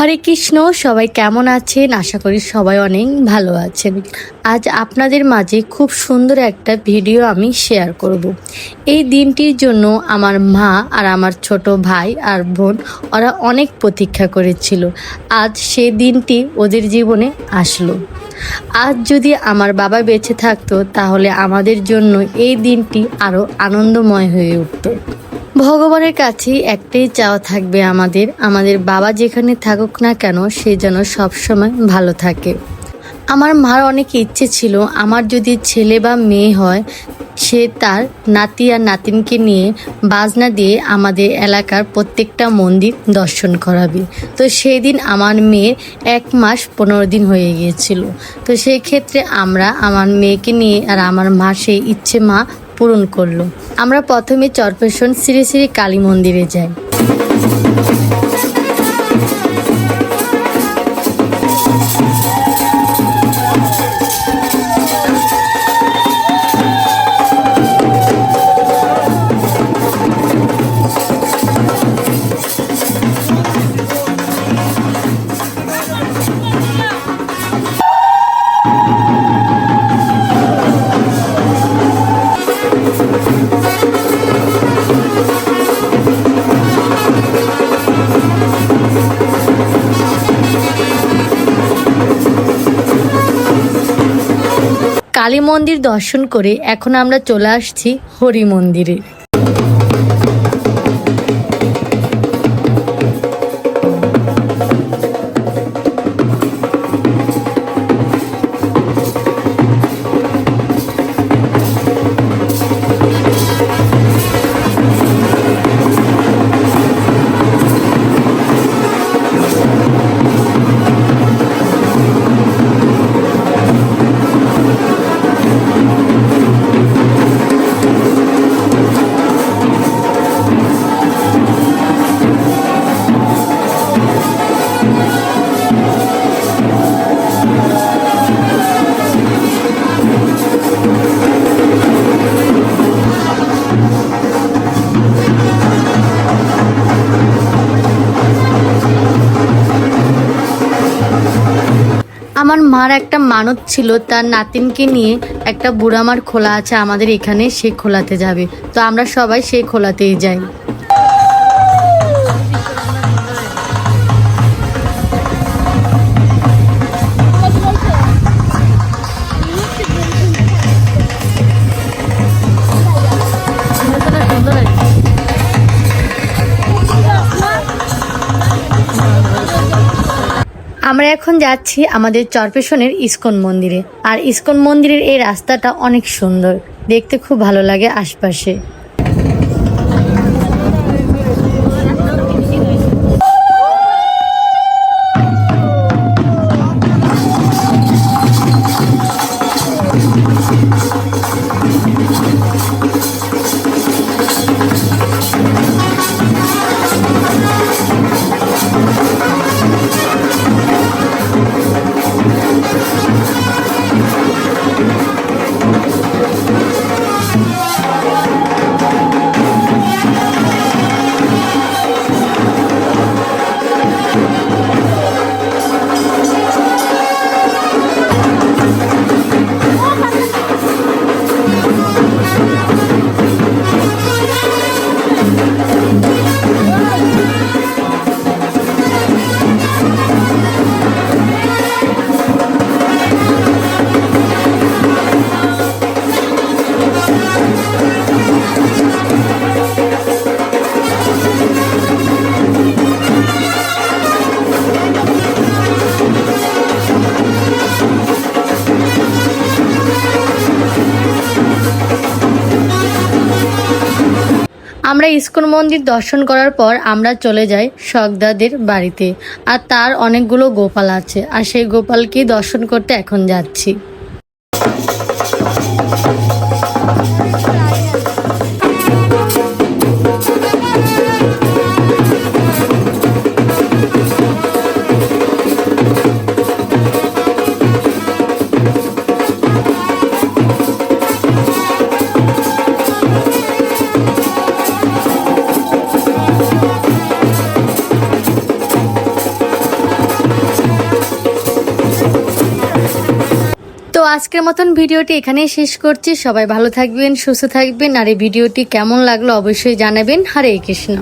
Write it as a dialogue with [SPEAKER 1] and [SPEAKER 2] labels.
[SPEAKER 1] হরে কৃষ্ণ। সবাই কেমন আছেন? আশা করি সবাই অনেক ভালো আছেন। আজ আপনাদের মাঝে খুব সুন্দর একটা ভিডিও আমি শেয়ার করব। এই দিনটির জন্য আমার মা আর আমার ছোট ভাই আর বোন ওরা অনেক প্রতীক্ষা করেছিল। আজ সেই দিনটি ওদের জীবনে আসলো। আজ যদি আমার বাবা বেঁচে থাকতো তাহলে আমাদের জন্য এই দিনটি আরও আনন্দময় হয়ে উঠত। ভগবানের কাছে একটাই চাওয়া থাকবে, আমাদের বাবা যেখানে থাকুক না কেন সে যেন সবসময় ভালো থাকে। আমার মার অনেক ইচ্ছে ছিল আমার যদি ছেলে বা মেয়ে হয় সে তার নাতি আর নাতিনকে নিয়ে বাজনা দিয়ে আমাদের এলাকার প্রত্যেকটা মন্দির দর্শন করাবে। তো সেই দিন আমার মেয়ের 1 মাস 15 দিন হয়ে গিয়েছিল। তো সেই ক্ষেত্রে আমরা আমার মেয়েকে নিয়ে আর আমার মা সেই ইচ্ছে পূরণ করলো। আমরা প্রথমে চরপেশন শ্রী শ্রী কালী মন্দিরে যাই। কালী মন্দির দর্শন করে এখন আমরা চলে আসছি হরি মন্দিরে। আমার মার একটা মানত ছিল, তার নাতিনকে নিয়ে একটা বুড়ামার খোলা আছে আমাদের এখানে, সে খোলাতে যাবে। তো আমরা সবাই সেই খোলাতেই যাই। আমরা এখন যাচ্ছি আমাদের চরপেশনের ইস্কন মন্দিরে। আর ইস্কন মন্দিরের এই রাস্তাটা অনেক সুন্দর, দেখতে খুব ভালো লাগে আশপাশে। আমরা ইস্কন মন্দির দর্শন করার পর আমরা চলে যাই শখদাদের বাড়িতে। আর তার অনেকগুলো গোপাল আছে, আর সেই গোপালকে দর্শন করতে এখন যাচ্ছি। আজকের মতন ভিডিওটি এখানেই শেষ করছি। সবাই ভালো থাকবেন, সুস্থ থাকবেন, আর এই ভিডিওটি কেমন লাগলো অবশ্যই জানাবেন। হরে কৃষ্ণ।